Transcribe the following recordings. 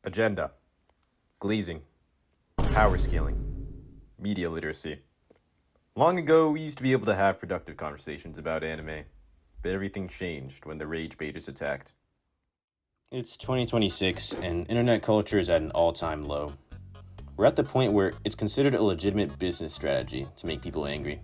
Agenda, glazing, power scaling, media literacy. Long ago, we used to be able to have productive conversations about anime, but everything changed when the rage baiters attacked. It's 2026, and internet culture is at an all-time low. We're at the point where it's considered a legitimate business strategy to make people angry.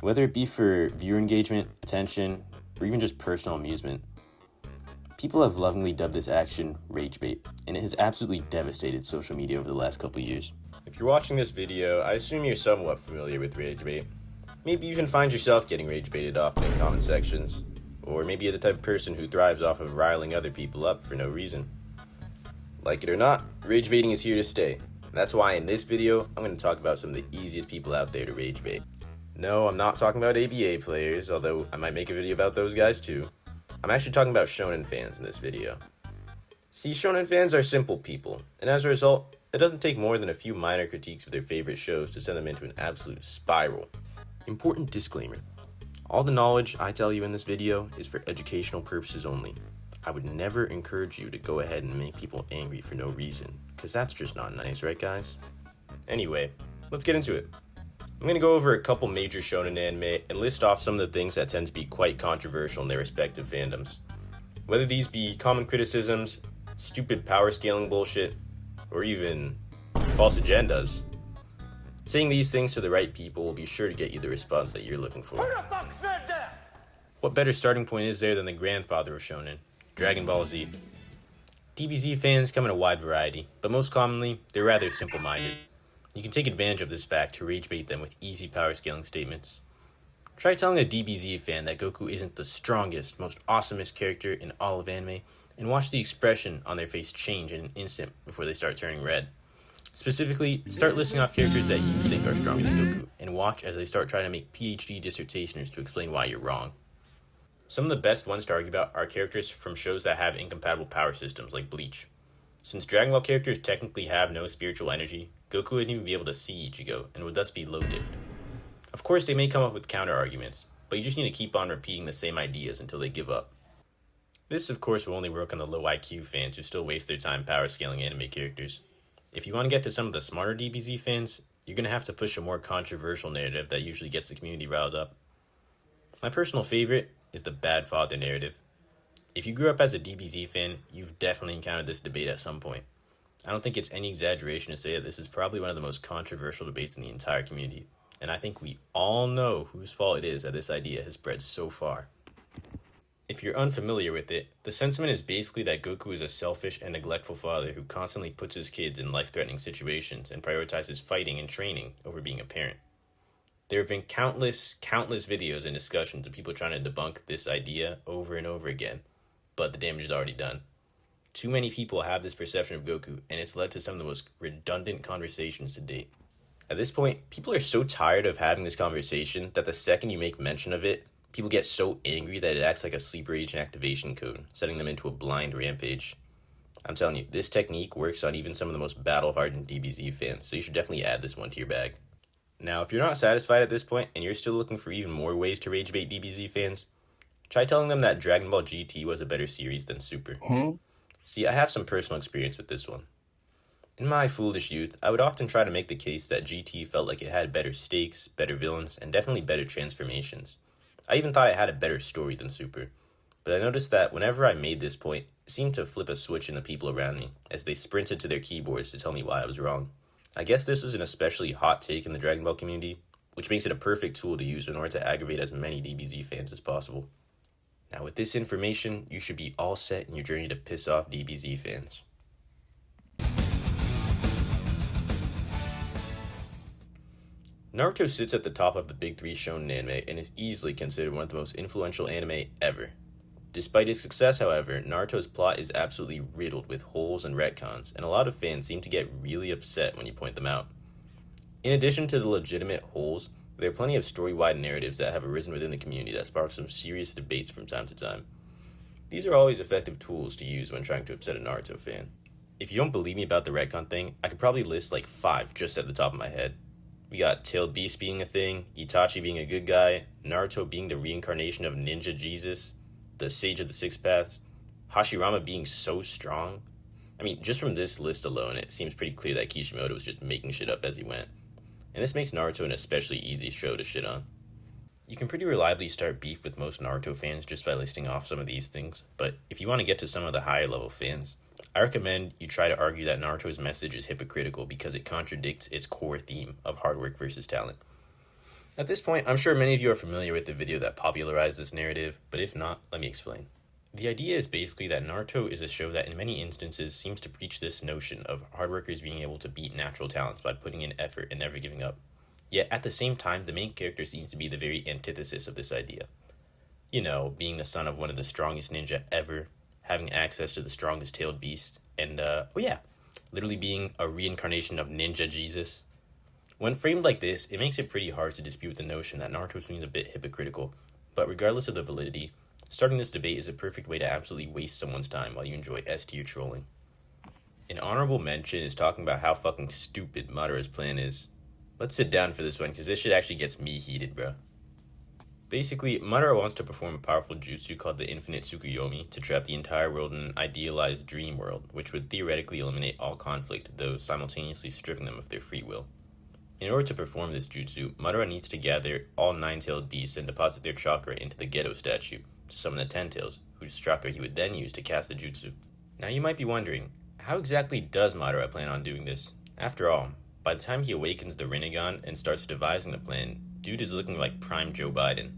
Whether it be for viewer engagement, attention, or even just personal amusement. People have lovingly dubbed this action rage bait, and it has absolutely devastated social media over the last couple years. If you're watching this video, I assume you're somewhat familiar with rage bait. Maybe you even find yourself getting rage baited often in comment sections. Or maybe you're the type of person who thrives off of riling other people up for no reason. Like it or not, rage baiting is here to stay. That's why in this video, I'm going to talk about some of the easiest people out there to rage bait. No, I'm not talking about ABA players, although I might make a video about those guys too. I'm actually talking about Shonen fans in this video. See, Shonen fans are simple people, and as a result, it doesn't take more than a few minor critiques of their favorite shows to send them into an absolute spiral. Important disclaimer. All the knowledge I tell you in this video is for educational purposes only. I would never encourage you to go ahead and make people angry for no reason, because that's just not nice, right guys? Anyway, let's get into it. I'm going to go over a couple major shonen anime and list off some of the things that tend to be quite controversial in their respective fandoms. Whether these be common criticisms, stupid power scaling bullshit, or even false agendas. Saying these things to the right people will be sure to get you the response that you're looking for. Who the fuck said that? What better starting point is there than the grandfather of shonen, Dragon Ball Z? DBZ fans come in a wide variety, but most commonly, they're rather simple-minded. You can take advantage of this fact to rage bait them with easy power scaling statements. Try telling a DBZ fan that Goku isn't the strongest, most awesomest character in all of anime, and watch the expression on their face change in an instant before they start turning red. Specifically, start listing off characters that you think are stronger than Goku, and watch as they start trying to make PhD dissertationers to explain why you're wrong. Some of the best ones to argue about are characters from shows that have incompatible power systems, like Bleach. Since Dragon Ball characters technically have no spiritual energy, Goku wouldn't even be able to see Ichigo, and would thus be low-diffed. Of course, they may come up with counter-arguments, but you just need to keep on repeating the same ideas until they give up. This, of course, will only work on the low IQ fans who still waste their time power-scaling anime characters. If you want to get to some of the smarter DBZ fans, you're going to have to push a more controversial narrative that usually gets the community riled up. My personal favorite is the bad father narrative. If you grew up as a DBZ fan, you've definitely encountered this debate at some point. I don't think it's any exaggeration to say that this is probably one of the most controversial debates in the entire community, and I think we all know whose fault it is that this idea has spread so far. If you're unfamiliar with it, the sentiment is basically that Goku is a selfish and neglectful father who constantly puts his kids in life-threatening situations and prioritizes fighting and training over being a parent. There have been countless videos and discussions of people trying to debunk this idea over and over again, but the damage is already done. Too many people have this perception of Goku, and it's led to some of the most redundant conversations to date. At this point, people are so tired of having this conversation that the second you make mention of it, people get so angry that it acts like a sleeper agent activation code, setting them into a blind rampage. I'm telling you, this technique works on even some of the most battle-hardened DBZ fans, so you should definitely add this one to your bag. Now, if you're not satisfied at this point, and you're still looking for even more ways to rage bait DBZ fans, try telling them that Dragon Ball GT was a better series than Super. See, I have some personal experience with this one. In my foolish youth, I would often try to make the case that GT felt like it had better stakes, better villains, and definitely better transformations. I even thought it had a better story than Super. But I noticed that whenever I made this point, it seemed to flip a switch in the people around me, as they sprinted to their keyboards to tell me why I was wrong. I guess this is an especially hot take in the Dragon Ball community, which makes it a perfect tool to use in order to aggravate as many DBZ fans as possible. Now with this information, you should be all set in your journey to piss off DBZ fans. Naruto sits at the top of the big three shonen anime and is easily considered one of the most influential anime ever. Despite its success, however, Naruto's plot is absolutely riddled with holes and retcons, and a lot of fans seem to get really upset when you point them out. In addition to the legitimate holes, there are plenty of story-wide narratives that have arisen within the community that spark some serious debates from time to time. These are always effective tools to use when trying to upset a Naruto fan. If you don't believe me about the retcon thing, I could probably list like 5 just at the top of my head. We got Tailed Beast being a thing, Itachi being a good guy, Naruto being the reincarnation of Ninja Jesus, the Sage of the Six Paths, Hashirama being so strong, I mean, just from this list alone, it seems pretty clear that Kishimoto was just making shit up as he went. And this makes Naruto an especially easy show to shit on. You can pretty reliably start beef with most Naruto fans just by listing off some of these things, but if you want to get to some of the higher level fans, I recommend you try to argue that Naruto's message is hypocritical because it contradicts its core theme of hard work versus talent. At this point, I'm sure many of you are familiar with the video that popularized this narrative, but if not, let me explain. The idea is basically that Naruto is a show that in many instances seems to preach this notion of hard workers being able to beat natural talents by putting in effort and never giving up. Yet at the same time, the main character seems to be the very antithesis of this idea. You know, being the son of one of the strongest ninja ever, having access to the strongest tailed beast, and literally being a reincarnation of Ninja Jesus. When framed like this, it makes it pretty hard to dispute the notion that Naruto seems a bit hypocritical, but regardless of the validity, starting this debate is a perfect way to absolutely waste someone's time while you enjoy S-tier trolling. An honorable mention is talking about how fucking stupid Madara's plan is. Let's sit down for this one, because this shit actually gets me heated, bro. Basically, Madara wants to perform a powerful jutsu called the Infinite Tsukuyomi to trap the entire world in an idealized dream world, which would theoretically eliminate all conflict, though simultaneously stripping them of their free will. In order to perform this jutsu, Madara needs to gather all 9-tailed beasts and deposit their chakra into the Geto statue to summon the 10-tails, whose chakra he would then use to cast the jutsu. Now you might be wondering, how exactly does Madara plan on doing this? After all, by the time he awakens the Rinnegan and starts devising the plan, dude is looking like prime Joe Biden.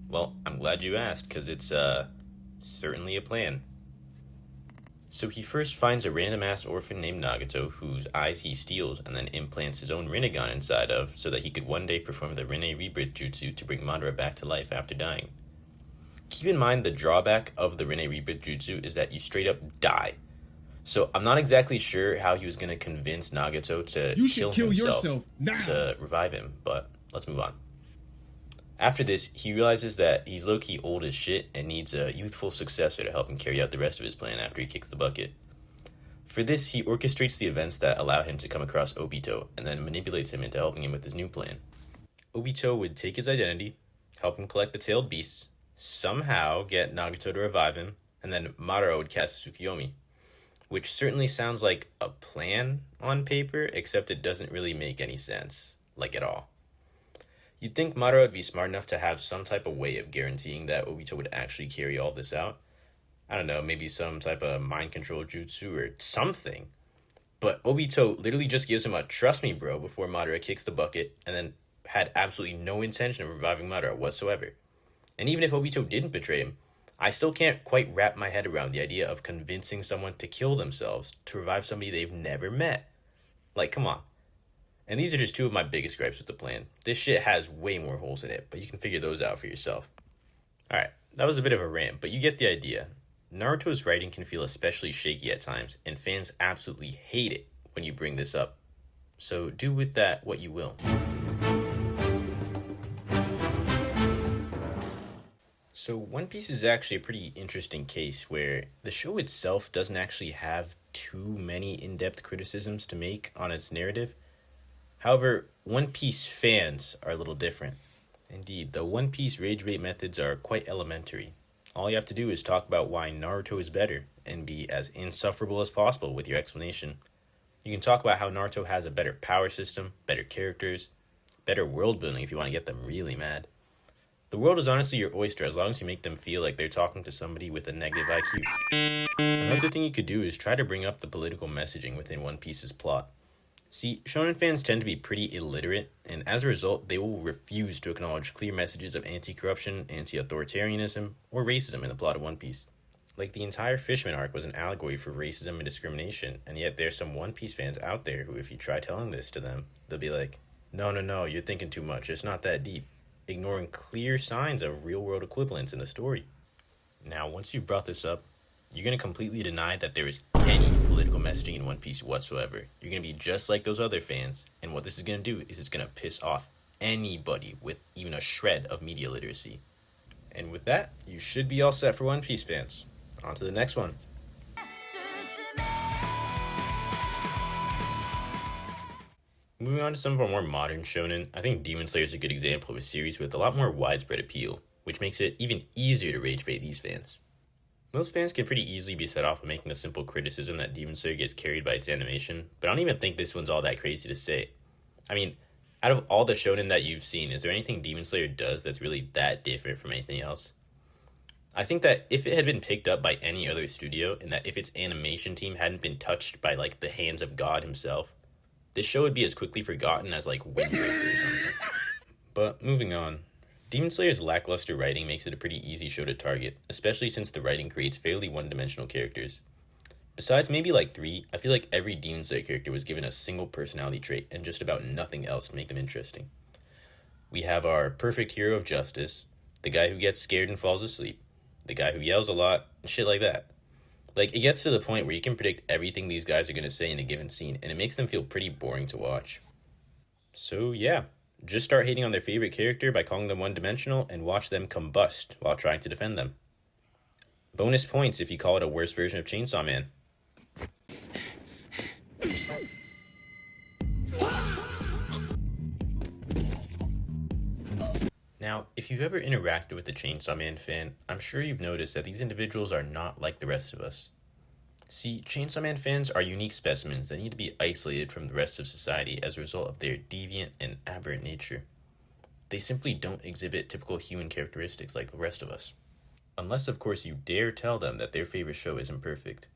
Well, I'm glad you asked, because it's, certainly a plan. So he first finds a random-ass orphan named Nagato, whose eyes he steals and then implants his own Rinnegan inside of, so that he could one day perform the Rinne Rebirth Jutsu to bring Madara back to life after dying. Keep in mind the drawback of the Rinne Rebirth Jutsu is that you straight up die. So I'm not exactly sure how he was going to convince Nagato to kill himself to revive him, but let's move on. After this, he realizes that he's low-key old as shit and needs a youthful successor to help him carry out the rest of his plan after he kicks the bucket. For this, he orchestrates the events that allow him to come across Obito and then manipulates him into helping him with his new plan. Obito would take his identity, help him collect the tailed beasts, somehow get Nagato to revive him, and then Madara would cast Tsukuyomi. Which certainly sounds like a plan on paper, except it doesn't really make any sense, like at all. You'd think Madara would be smart enough to have some type of way of guaranteeing that Obito would actually carry all this out. I don't know, maybe some type of mind control jutsu or something. But Obito literally just gives him a trust me bro before Madara kicks the bucket, and then had absolutely no intention of reviving Madara whatsoever. And even if Obito didn't betray him, I still can't quite wrap my head around the idea of convincing someone to kill themselves to revive somebody they've never met. Like, come on. And these are just two of my biggest gripes with the plan. This shit has way more holes in it, but you can figure those out for yourself. Alright, that was a bit of a rant, but you get the idea. Naruto's writing can feel especially shaky at times, and fans absolutely hate it when you bring this up. So do with that what you will. So One Piece is actually a pretty interesting case where the show itself doesn't actually have too many in-depth criticisms to make on its narrative. However, One Piece fans are a little different. Indeed, the One Piece rage bait methods are quite elementary. All you have to do is talk about why Naruto is better and be as insufferable as possible with your explanation. You can talk about how Naruto has a better power system, better characters, better world building if you want to get them really mad. The world is honestly your oyster as long as you make them feel like they're talking to somebody with a negative IQ. Another thing you could do is try to bring up the political messaging within One Piece's plot. See, Shonen fans tend to be pretty illiterate, and as a result, they will refuse to acknowledge clear messages of anti-corruption, anti-authoritarianism, or racism in the plot of One Piece. Like, the entire Fishman arc was an allegory for racism and discrimination, and yet there's some One Piece fans out there who, if you try telling this to them, they'll be like, no, you're thinking too much, it's not that deep, ignoring clear signs of real-world equivalence in the story. Now, once you've brought this up, you're going to completely deny that there is any political messaging in One Piece whatsoever. You're going to be just like those other fans, and what this is going to do is it's going to piss off anybody with even a shred of media literacy. And with that, you should be all set for One Piece fans. On to the next one. Moving on to some of our more modern shonen, I think Demon Slayer is a good example of a series with a lot more widespread appeal, which makes it even easier to rage bait these fans. Most fans can pretty easily be set off by making a simple criticism that Demon Slayer gets carried by its animation, but I don't even think this one's all that crazy to say. I mean, out of all the shonen that you've seen, is there anything Demon Slayer does that's really that different from anything else? I think that if it had been picked up by any other studio, and that if its animation team hadn't been touched by, like, the hands of God himself, this show would be as quickly forgotten as, like, Windbreaker or something. But moving on. Demon Slayer's lackluster writing makes it a pretty easy show to target, especially since the writing creates fairly one-dimensional characters. Besides maybe like 3, I feel like every Demon Slayer character was given a single personality trait and just about nothing else to make them interesting. We have our perfect hero of justice, the guy who gets scared and falls asleep, the guy who yells a lot, and shit like that. Like, it gets to the point where you can predict everything these guys are going to say in a given scene, and it makes them feel pretty boring to watch. So yeah, just start hating on their favorite character by calling them one-dimensional and watch them combust while trying to defend them. Bonus points if you call it a worse version of Chainsaw Man. Now, if you've ever interacted with a Chainsaw Man fan, I'm sure you've noticed that these individuals are not like the rest of us. See, Chainsaw Man fans are unique specimens that need to be isolated from the rest of society as a result of their deviant and aberrant nature. They simply don't exhibit typical human characteristics like the rest of us. Unless, of course, you dare tell them that their favorite show isn't perfect.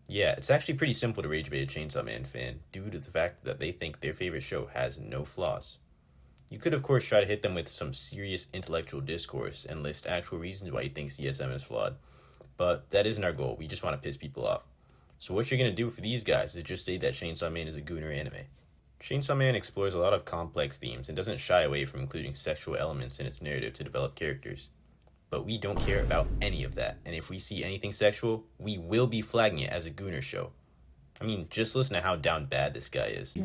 Yeah, it's actually pretty simple to ragebait a Chainsaw Man fan due to the fact that they think their favorite show has no flaws. You could, of course, try to hit them with some serious intellectual discourse and list actual reasons why you think CSM is flawed. But that isn't our goal, we just want to piss people off. So what you're going to do for these guys is just say that Chainsaw Man is a gooner anime. Chainsaw Man explores a lot of complex themes and doesn't shy away from including sexual elements in its narrative to develop characters. But we don't care about any of that, and if we see anything sexual, we will be flagging it as a gooner show. I mean, just listen to how down bad this guy is.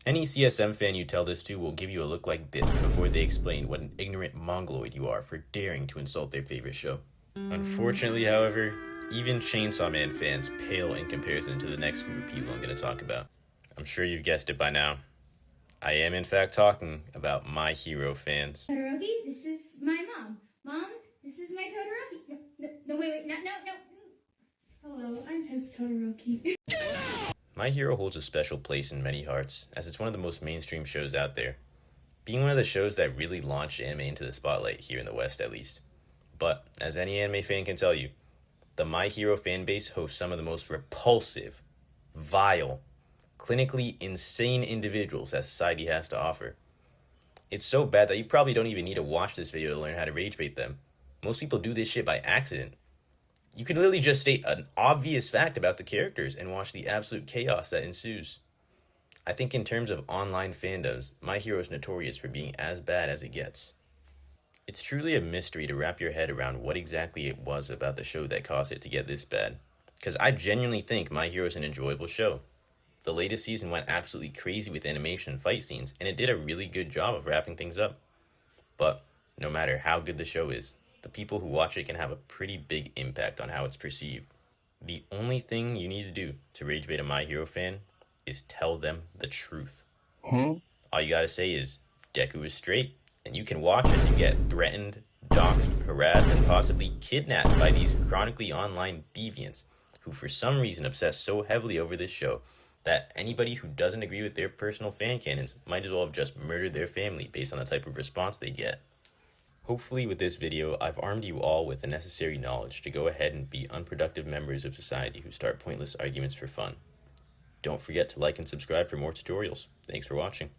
Any CSM fan you tell this to will give you a look like this before they explain what an ignorant mongoloid you are for daring to insult their favorite show. Unfortunately, however, even Chainsaw Man fans pale in comparison to the next group of people I'm going to talk about. I'm sure you've guessed it by now. I am in fact talking about My Hero fans. Todoroki, this is my mom. Mom, this is my Todoroki. No, wait, no. Hello, I'm his Todoroki. My Hero holds a special place in many hearts, as it's one of the most mainstream shows out there, being one of the shows that really launched anime into the spotlight here in the West at least. But, as any anime fan can tell you, the My Hero fanbase hosts some of the most repulsive, vile, clinically insane individuals that society has to offer. It's so bad that you probably don't even need to watch this video to learn how to ragebait them. Most people do this shit by accident. You can literally just state an obvious fact about the characters and watch the absolute chaos that ensues. I think in terms of online fandoms, My Hero is notorious for being as bad as it gets. It's truly a mystery to wrap your head around what exactly it was about the show that caused it to get this bad. Because I genuinely think My Hero is an enjoyable show. The latest season went absolutely crazy with animation and fight scenes, and it did a really good job of wrapping things up. But no matter how good the show is, the people who watch it can have a pretty big impact on how it's perceived. The only thing you need to do to ragebait a My Hero fan is tell them the truth. All you gotta say is, Deku is straight, and you can watch as you get threatened, doxxed, harassed, and possibly kidnapped by these chronically online deviants who for some reason obsess so heavily over this show that anybody who doesn't agree with their personal fan canons might as well have just murdered their family based on the type of response they get. Hopefully with this video, I've armed you all with the necessary knowledge to go ahead and be unproductive members of society who start pointless arguments for fun. Don't forget to like and subscribe for more tutorials. Thanks for watching.